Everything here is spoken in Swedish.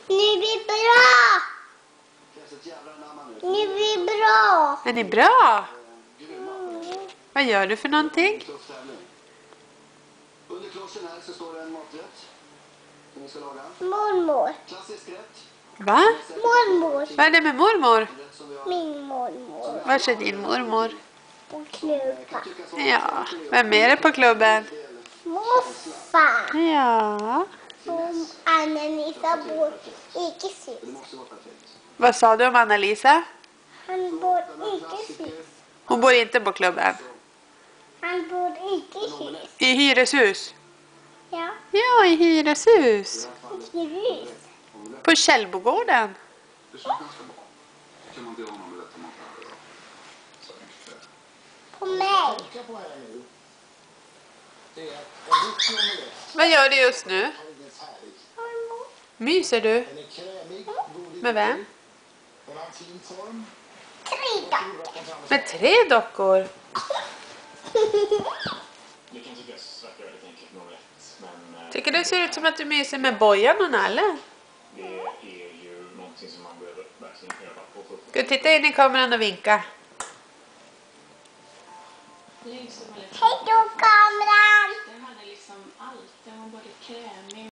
Ni blir bra! Ni blir bra! Är ni bra? Vad gör du för någonting? Under klossen här så står det en maträtt som vi ska laga. Mormor. Klassisk rätt. Va? Mormor. Vad är det med mormor? Rätt som vi har. Min mormor. Var är din mormor? På klubban. Ja, vem är det på klubben? Morfar. Ja. Som Anna-Lisa bor inte sist. Det måste vara perfekt. Vad sa du om Anna-Lisa? Han bor inte sist. Hon bor inte på klubben. Han bor inte sist. I hyreshus? Ja, Ja, i hyreshus. i hus. På Källbogården. Det känns ganska bra. Kan man be honom berätta om han idag? Så mycket kväll. På mig. Tänka på här nu. Det är en riktig omelett. Vad gör du just nu? Alldeles härlig. Myser du? Den är krämig, god i Med vem? Den har en fin form. 3 dagar. Med 3 dockor? Det kan tyckas verka väldigt enkelt med omelett, men Tycker du ser ut som att du myser med Bojan och Nalle? det är ju någonting som man behöver verkligen öva på. Ska du titta in i kameran och vinka? Hej då kameran! Den hade liksom allt. Den var både krämig